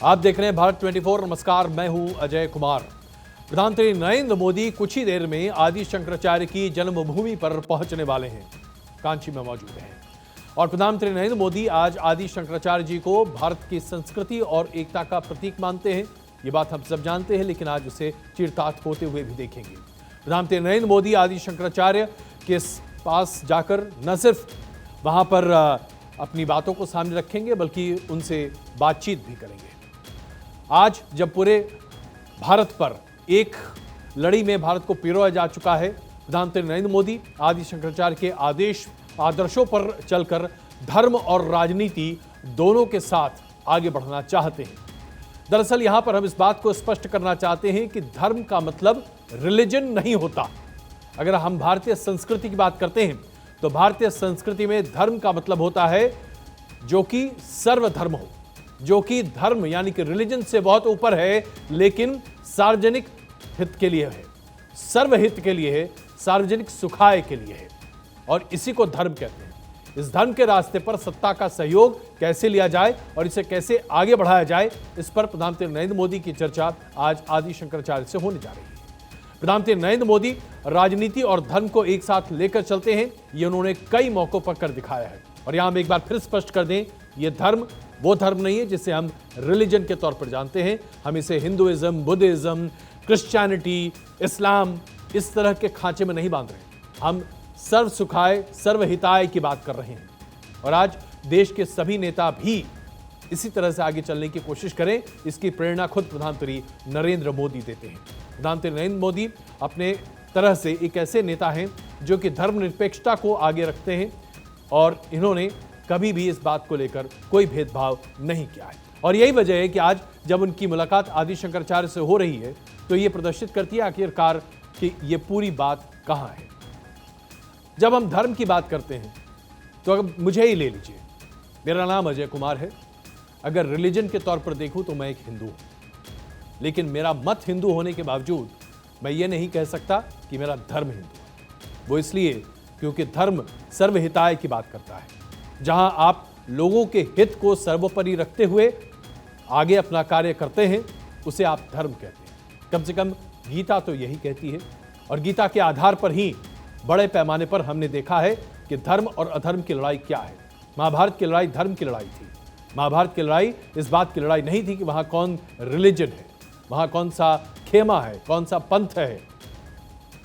आप देख रहे हैं भारत 24। नमस्कार, मैं हूं अजय कुमार। प्रधानमंत्री नरेंद्र मोदी कुछ ही देर में आदि शंकराचार्य की जन्मभूमि पर पहुंचने वाले हैं, कांची में मौजूद हैं। और प्रधानमंत्री नरेंद्र मोदी आज आदि शंकराचार्य जी को भारत की संस्कृति और एकता का प्रतीक मानते हैं। ये बात हम सब जानते हैं, लेकिन आज उसे चीरतात होते हुए भी देखेंगे। प्रधानमंत्री नरेंद्र मोदी आदि शंकराचार्य के पास जाकर न सिर्फ वहां पर अपनी बातों को सामने रखेंगे, बल्कि उनसे बातचीत भी करेंगे। आज जब पूरे भारत पर एक लड़ी में भारत को पिरोया जा चुका है, प्रधानमंत्री नरेंद्र मोदी आदि शंकराचार्य के आदर्शों पर चलकर धर्म और राजनीति दोनों के साथ आगे बढ़ना चाहते हैं। दरअसल यहां पर हम इस बात को स्पष्ट करना चाहते हैं कि धर्म का मतलब रिलीजन नहीं होता। अगर हम भारतीय संस्कृति की बात करते हैं तो भारतीय संस्कृति में धर्म का मतलब होता है जो कि सर्वधर्म हो, जो कि धर्म यानी कि रिलीजन से बहुत ऊपर है, लेकिन सार्वजनिक हित के लिए है, सर्वहित के लिए है, सार्वजनिक सुखाय के लिए है, और इसी को धर्म कहते हैं। इस धर्म के रास्ते पर सत्ता का सहयोग कैसे लिया जाए और इसे कैसे आगे बढ़ाया जाए, इस पर प्रधानमंत्री नरेंद्र मोदी की चर्चा आज आदि शंकराचार्य से होने जा रही है। प्रधानमंत्री नरेंद्र मोदी राजनीति और धर्म को एक साथ लेकर चलते हैं, ये उन्होंने कई मौकों पर कर दिखाया है। और यहां हम एक बार फिर स्पष्ट कर दें, ये धर्म वो धर्म नहीं है जिसे हम रिलीजन के तौर पर जानते हैं। हम इसे हिंदुइज्म, बुद्धिज्म, क्रिश्चियनिटी, इस्लाम इस तरह के खांचे में नहीं बांध रहे। हम सर्व सुखाय, सर्वहिताय की बात कर रहे हैं। और आज देश के सभी नेता भी इसी तरह से आगे चलने की कोशिश करें, इसकी प्रेरणा खुद प्रधानमंत्री नरेंद्र मोदी देते हैं। प्रधानमंत्री नरेंद्र मोदी अपने तरह से एक ऐसे नेता हैं जो कि धर्मनिरपेक्षता को आगे रखते हैं, और इन्होंने कभी भी इस बात को लेकर कोई भेदभाव नहीं किया है। और यही वजह है कि आज जब उनकी मुलाकात आदि शंकराचार्य से हो रही है तो ये प्रदर्शित करती है आखिरकार कि ये पूरी बात कहां है। जब हम धर्म की बात करते हैं तो अगर मुझे ही ले लीजिए, मेरा नाम अजय कुमार है। अगर रिलीजन के तौर पर देखूं तो मैं एक हिंदू हूं, लेकिन मेरा मत हिंदू होने के बावजूद मैं ये नहीं कह सकता कि मेरा धर्म हिंदू है। वो इसलिए क्योंकि धर्म सर्वहिताय की बात करता है। जहां आप लोगों के हित को सर्वोपरि रखते हुए आगे अपना कार्य करते हैं, उसे आप धर्म कहते हैं। कम से कम गीता तो यही कहती है। और गीता के आधार पर ही बड़े पैमाने पर हमने देखा है कि धर्म और अधर्म की लड़ाई क्या है। महाभारत की लड़ाई धर्म की लड़ाई थी। महाभारत की लड़ाई इस बात की लड़ाई नहीं थी कि वहां कौन रिलीजन है, वहां कौन सा खेमा है, कौन सा पंथ है।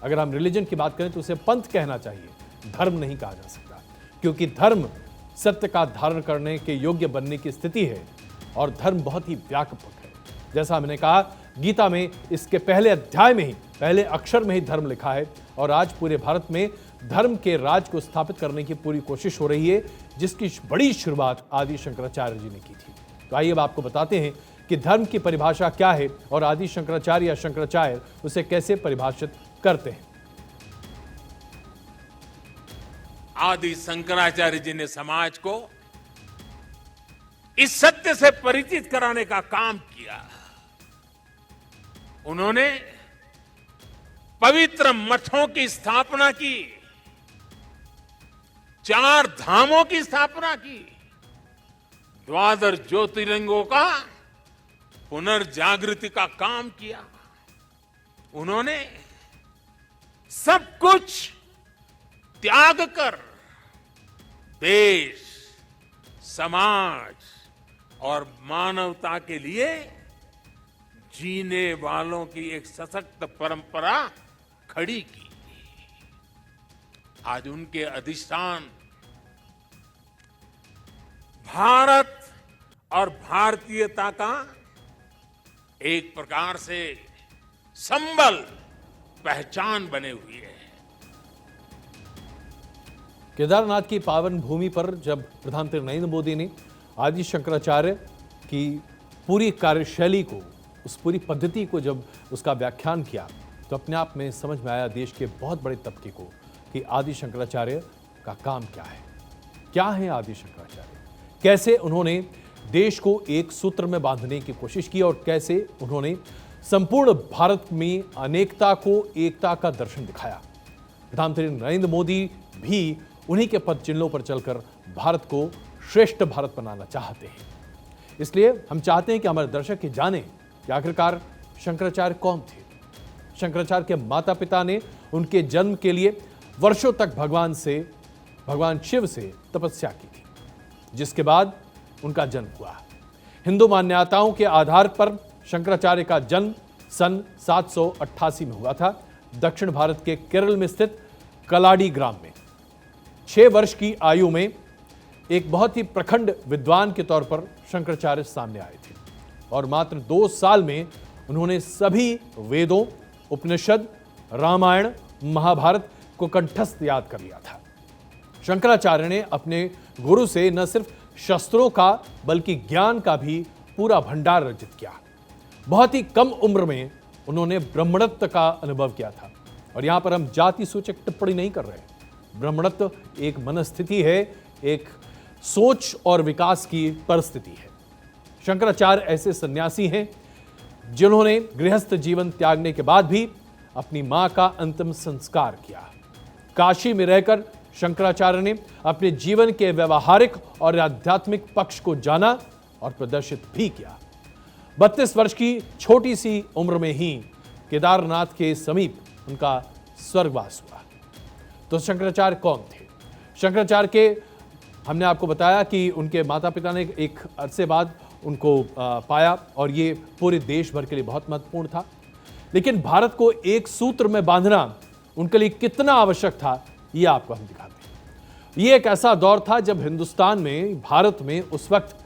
अगर हम रिलीजन की बात करें तो उसे पंथ कहना चाहिए, धर्म नहीं कहा जा सकता। क्योंकि धर्म सत्य का धारण करने के योग्य बनने की स्थिति है, और धर्म बहुत ही व्यापक है। जैसा मैंने कहा, गीता में इसके पहले अध्याय में ही, पहले अक्षर में ही धर्म लिखा है। और आज पूरे भारत में धर्म के राज को स्थापित करने की पूरी कोशिश हो रही है, जिसकी बड़ी शुरुआत आदि शंकराचार्य जी ने की थी। तो आइए अब आपको बताते हैं कि धर्म की परिभाषा क्या है और आदि शंकराचार्य या शंकराचार्य उसे कैसे परिभाषित करते हैं। आदि शंकराचार्य जी ने समाज को इस सत्य से परिचित कराने का काम किया। उन्होंने पवित्र मठों की स्थापना की, 4 धामों की स्थापना की, 12 ज्योतिर्लिंगों का पुनर्जागृति का काम किया। उन्होंने सब कुछ त्याग कर देश, समाज और मानवता के लिए जीने वालों की एक सशक्त परंपरा खड़ी की। आज उनके अधिष्ठान भारत और भारतीयता का एक प्रकार से संबल, पहचान बने हुए हैं। केदारनाथ की पावन भूमि पर जब प्रधानमंत्री नरेंद्र मोदी ने आदि शंकराचार्य की पूरी कार्यशैली को, उस पूरी पद्धति को जब उसका व्याख्यान किया, तो अपने आप में समझ में आया देश के बहुत बड़े तबके को कि आदि शंकराचार्य का काम क्या है। क्या है आदि शंकराचार्य, कैसे उन्होंने देश को एक सूत्र में बांधने की कोशिश की और कैसे उन्होंने संपूर्ण भारत में अनेकता को एकता का दर्शन दिखाया। प्रधानमंत्री नरेंद्र मोदी भी उन्हीं के पद चिन्हों पर चलकर भारत को श्रेष्ठ भारत बनाना चाहते हैं। इसलिए हम चाहते हैं कि हमारे दर्शक ये जाने कि आखिरकार शंकराचार्य कौन थे। शंकराचार्य के माता पिता ने उनके जन्म के लिए वर्षों तक भगवान शिव से तपस्या की थी, जिसके बाद उनका जन्म हुआ। हिंदू मान्यताओं के आधार पर शंकराचार्य का जन्म सन 788 में हुआ था, दक्षिण भारत के केरल में स्थित कलाडी ग्राम में। 6 वर्ष की आयु में एक बहुत ही प्रखंड विद्वान के तौर पर शंकराचार्य सामने आए थे और मात्र 2 साल में उन्होंने सभी वेदों, उपनिषद, रामायण, महाभारत को कंठस्थ याद कर लिया था। शंकराचार्य ने अपने गुरु से न सिर्फ शस्त्रों का बल्कि ज्ञान का भी पूरा भंडार अर्जित किया। बहुत ही कम उम्र में उन्होंने ब्राह्मणत्व का अनुभव किया था। और यहां पर हम जाति सूचक टिप्पणी नहीं कर रहे। ब्राह्मणत्व एक मनस्थिति है, एक सोच और विकास की परिस्थिति है। शंकराचार्य ऐसे सन्यासी हैं जिन्होंने गृहस्थ जीवन त्यागने के बाद भी अपनी मां का अंतिम संस्कार किया। काशी में रहकर शंकराचार्य ने अपने जीवन के व्यवहारिक और आध्यात्मिक पक्ष को जाना और प्रदर्शित भी किया। 32 वर्ष की छोटी सी उम्र में ही केदारनाथ के समीप उनका स्वर्गवास हुआ। तो शंकराचार्य कौन थे? शंकराचार्य के हमने आपको बताया कि उनके माता पिता ने एक अरसे बाद उनको पाया और ये पूरे देश भर के लिए बहुत महत्वपूर्ण था। लेकिन भारत को एक सूत्र में बांधना उनके लिए कितना आवश्यक था, ये आपको हम दिखाते हैं। ये एक ऐसा दौर था जब हिंदुस्तान में, भारत में उस वक्त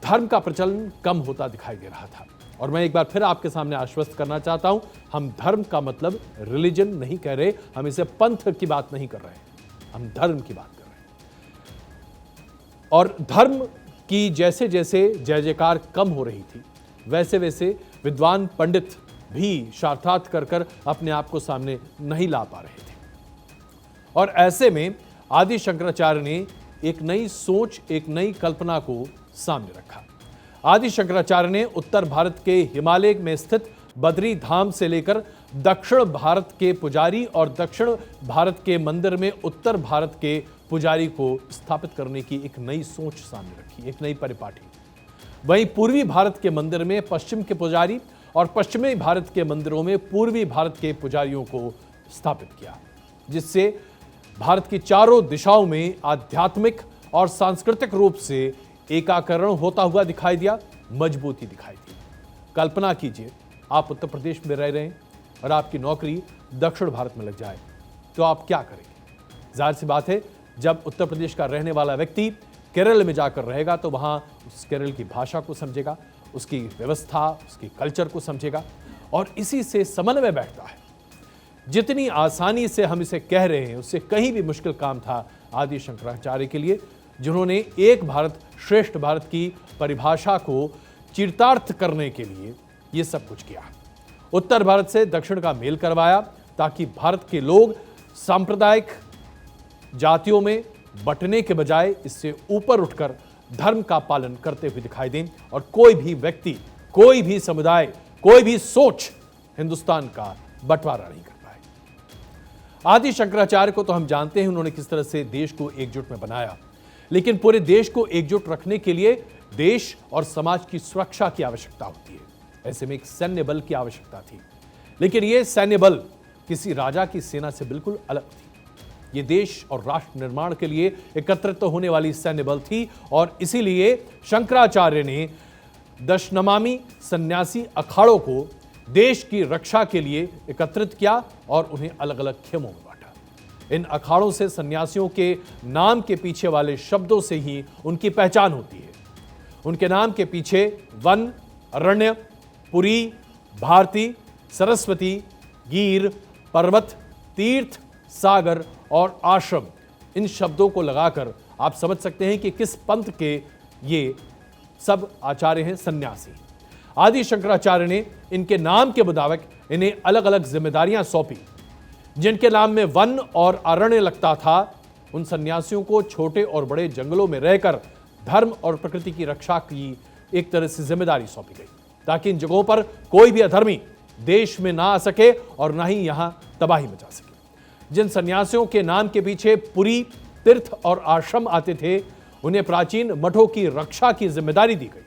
धर्म का प्रचलन कम होता दिखाई दे रहा था। और मैं एक बार फिर आपके सामने आश्वस्त करना चाहता हूं, हम धर्म का मतलब रिलीजन नहीं कह रहे, हम इसे पंथ की बात नहीं कर रहे, हम धर्म की बात कर रहे हैं। और धर्म की जैसे जैसे जय जयकार कम हो रही थी, वैसे वैसे विद्वान पंडित भी शार्थार्थ कर अपने आप को सामने नहीं ला पा रहे थे। और ऐसे में आदि शंकराचार्य ने एक नई सोच, एक नई कल्पना को सामने रखा। आदि शंकराचार्य ने उत्तर भारत के हिमालय में स्थित बद्री धाम से लेकर दक्षिण भारत के पुजारी और दक्षिण भारत के मंदिर में उत्तर भारत के पुजारी को स्थापित करने की एक नई सोच सामने रखी, एक नई परिपाटी। वहीं पूर्वी भारत के मंदिर में पश्चिम के पुजारी और पश्चिमी भारत के मंदिरों में पूर्वी भारत के पुजारियों को स्थापित किया, जिससे भारत की चारों दिशाओं में आध्यात्मिक और सांस्कृतिक रूप से एकाकरण होता हुआ दिखाई दिया, मजबूती दिखाई दी। कल्पना कीजिए, आप उत्तर प्रदेश में रह रहे हैं और आपकी नौकरी दक्षिण भारत में लग जाए, तो आप क्या करेंगे? जाहिर सी बात है, जब उत्तर प्रदेश का रहने वाला व्यक्ति केरल में जाकर रहेगा तो वहां उस केरल की भाषा को समझेगा, उसकी व्यवस्था, उसकी कल्चर को समझेगा और इसी से समन्वय बैठता है। जितनी आसानी से हम इसे कह रहे हैं, उससे कहीं भी मुश्किल काम था आदि शंकराचार्य के लिए, जिन्होंने एक भारत श्रेष्ठ भारत की परिभाषा को चरितार्थ करने के लिए यह सब कुछ किया। उत्तर भारत से दक्षिण का मेल करवाया ताकि भारत के लोग सांप्रदायिक जातियों में बंटने के बजाय इससे ऊपर उठकर धर्म का पालन करते हुए दिखाई दें और कोई भी व्यक्ति, कोई भी समुदाय, कोई भी सोच हिंदुस्तान का बंटवारा नहीं कर पाए। आदि शंकराचार्य को तो हम जानते हैं उन्होंने किस तरह से देश को एकजुट में बनाया, लेकिन पूरे देश को एकजुट रखने के लिए देश और समाज की सुरक्षा की आवश्यकता होती है। ऐसे में एक सैन्य बल की आवश्यकता थी, लेकिन यह सैन्य बल किसी राजा की सेना से बिल्कुल अलग थी। ये देश और राष्ट्र निर्माण के लिए एकत्रित होने वाली सैन्य बल थी और इसीलिए शंकराचार्य ने दशनमामी सन्यासी अखाड़ों को देश की रक्षा के लिए एकत्रित किया और उन्हें अलग अलग खेमों में बांटा। इन अखाड़ों से सन्यासियों के नाम के पीछे वाले शब्दों से ही उनकी पहचान होती है। उनके नाम के पीछे वन, अरण्य, पुरी, भारती, सरस्वती, गिर, पर्वत, तीर्थ, सागर और आश्रम, इन शब्दों को लगाकर आप समझ सकते हैं कि किस पंथ के ये सब आचार्य हैं, सन्यासी। आदि शंकराचार्य ने इनके नाम के मुताबिक इन्हें अलग अलग जिम्मेदारियां सौंपी। जिनके नाम में वन और अरण्य लगता था, उन सन्यासियों को छोटे और बड़े जंगलों में रहकर धर्म और प्रकृति की रक्षा की एक तरह से जिम्मेदारी सौंपी गई, ताकि इन जगहों पर कोई भी अधर्मी देश में ना आ सके और ना ही यहां तबाही मचा सके। जिन सन्यासियों के नाम के पीछे पुरी, तीर्थ और आश्रम आते थे, उन्हें प्राचीन मठों की रक्षा की जिम्मेदारी दी गई।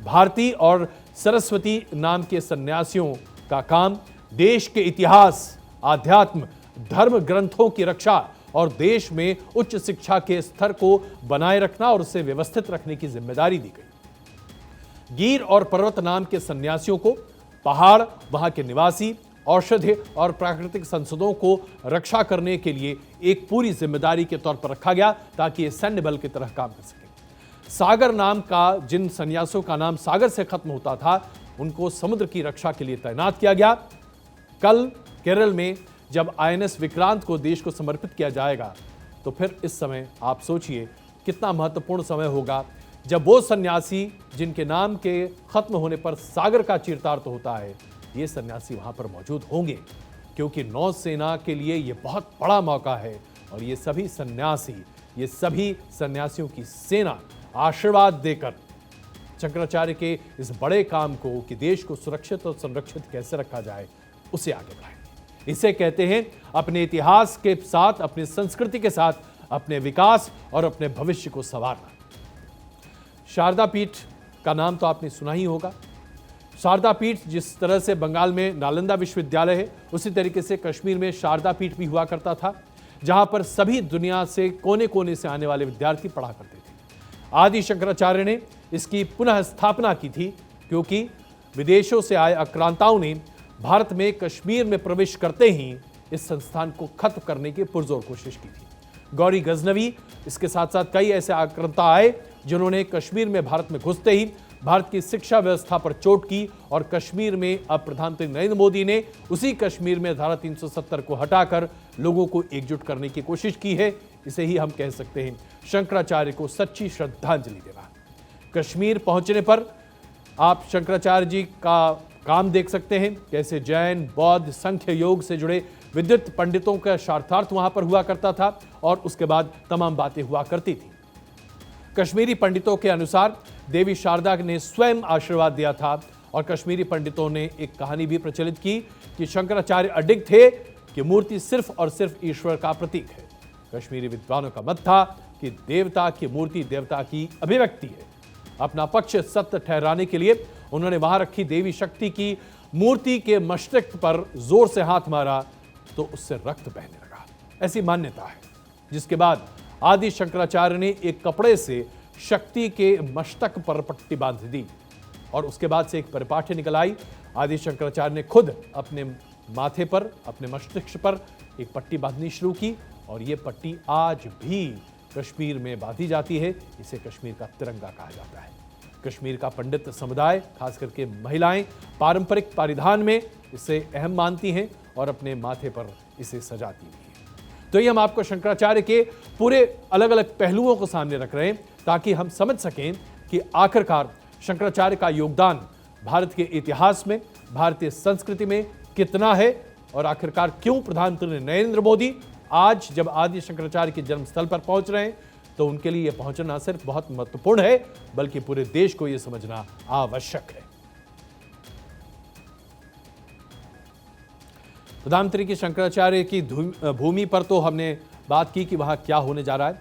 भारती और सरस्वती नाम के सन्यासियों का काम देश के इतिहास, आध्यात्म, धर्म ग्रंथों की रक्षा और देश में उच्च शिक्षा के स्तर को बनाए रखना और उसे व्यवस्थित रखने की जिम्मेदारी दी गई। गिर और पर्वत नाम के सन्यासियों को पहाड़, वहां के निवासी, औषधि और प्राकृतिक संसाधनों को रक्षा करने के लिए एक पूरी जिम्मेदारी के तौर पर रखा गया ताकि ये सैन्य बल की तरह काम कर सके। सागर नाम का, जिन सन्यासियों का नाम सागर से खत्म होता था, उनको समुद्र की रक्षा के लिए तैनात किया गया। कल केरल में जब आईएनएस विक्रांत को देश को समर्पित किया जाएगा तो फिर इस समय आप सोचिए कितना महत्वपूर्ण समय होगा जब वो सन्यासी जिनके नाम के खत्म होने पर सागर का चरितार्थ होता है, ये सन्यासी वहां पर मौजूद होंगे, क्योंकि नौसेना के लिए ये बहुत बड़ा मौका है और ये सभी सन्यासियों की सेना आशीर्वाद देकर शंकराचार्य के इस बड़े काम को कि देश को सुरक्षित और संरक्षित कैसे रखा जाए उसे आगे बढ़ाएंगे। इसे कहते हैं अपने इतिहास के साथ, अपनी संस्कृति के साथ अपने विकास और अपने भविष्य को संवारना। शारदा पीठ का नाम तो आपने सुना ही होगा। शारदा पीठ जिस तरह से बंगाल में नालंदा विश्वविद्यालय है, उसी तरीके से कश्मीर में शारदा पीठ भी हुआ करता था, जहां पर सभी दुनिया से कोने कोने से आने वाले विद्यार्थी पढ़ा करते थे। आदि शंकराचार्य ने इसकी पुनः स्थापना की थी क्योंकि विदेशों से आए आक्रांताओं ने भारत में कश्मीर में प्रवेश करते ही इस संस्थान को खत्म करने की पुरजोर कोशिश की थी। गौरी गजनवी, इसके साथ साथ कई ऐसे आक्रांता आए जिन्होंने कश्मीर में भारत में घुसते ही भारत की शिक्षा व्यवस्था पर चोट की और कश्मीर में अब प्रधानमंत्री नरेंद्र मोदी ने उसी कश्मीर में धारा 370 को हटाकर लोगों को एकजुट करने की कोशिश की है। इसे ही हम कह सकते हैं शंकराचार्य को सच्ची श्रद्धांजलि देना। कश्मीर पहुंचने पर आप शंकराचार्य जी का काम देख सकते हैं, कैसे जैन, बौद्ध, संख्य योग से जुड़े विद्वत पंडितों का शास्त्रार्थ वहां पर हुआ करता था और उसके बाद तमाम बातें हुआ करती थी। कश्मीरी पंडितों के अनुसार देवी शारदा ने स्वयं आशीर्वाद दिया था और कश्मीरी पंडितों ने एक कहानी भी प्रचलित की कि शंकराचार्य अडिग थे कि मूर्ति सिर्फ और सिर्फ ईश्वर का प्रतीक है। कश्मीरी विद्वानों का मत था कि देवता की मूर्ति देवता की अभिव्यक्ति है। अपना पक्ष सत्य ठहराने के लिए उन्होंने वहां रखी देवी शक्ति की मूर्ति के मस्तक पर जोर से हाथ मारा तो उससे रक्त बहने लगा, ऐसी मान्यता है। जिसके बाद आदि शंकराचार्य ने एक कपड़े से शक्ति के मस्तक पर पट्टी बांध दी और उसके बाद से एक परिपाठी निकल आई। आदि शंकराचार्य ने खुद अपने माथे पर, अपने मस्तिष्क पर एक पट्टी बांधनी शुरू की और ये पट्टी आज भी कश्मीर में बांधी जाती है। इसे कश्मीर का तिरंगा कहा जाता है। कश्मीर का पंडित समुदाय, खास करके महिलाएं, पारंपरिक परिधान में इसे अहम मानती हैं और अपने माथे पर इसे सजाती भी हैं। तो ये हम आपको शंकराचार्य के पूरे अलग अलग पहलुओं को सामने रख रहे हैं ताकि हम समझ सकें कि आखिरकार शंकराचार्य का योगदान भारत के इतिहास में, भारतीय संस्कृति में कितना है और आखिरकार क्यों प्रधानमंत्री नरेंद्र मोदी आज जब आदि शंकराचार्य के जन्मस्थल पर पहुंच रहे हैं तो उनके लिए यह पहुंचना सिर्फ बहुत महत्वपूर्ण है बल्कि पूरे देश को यह समझना आवश्यक है। प्रधानमंत्री की शंकराचार्य की भूमि पर तो हमने बात की कि वहां क्या होने जा रहा है।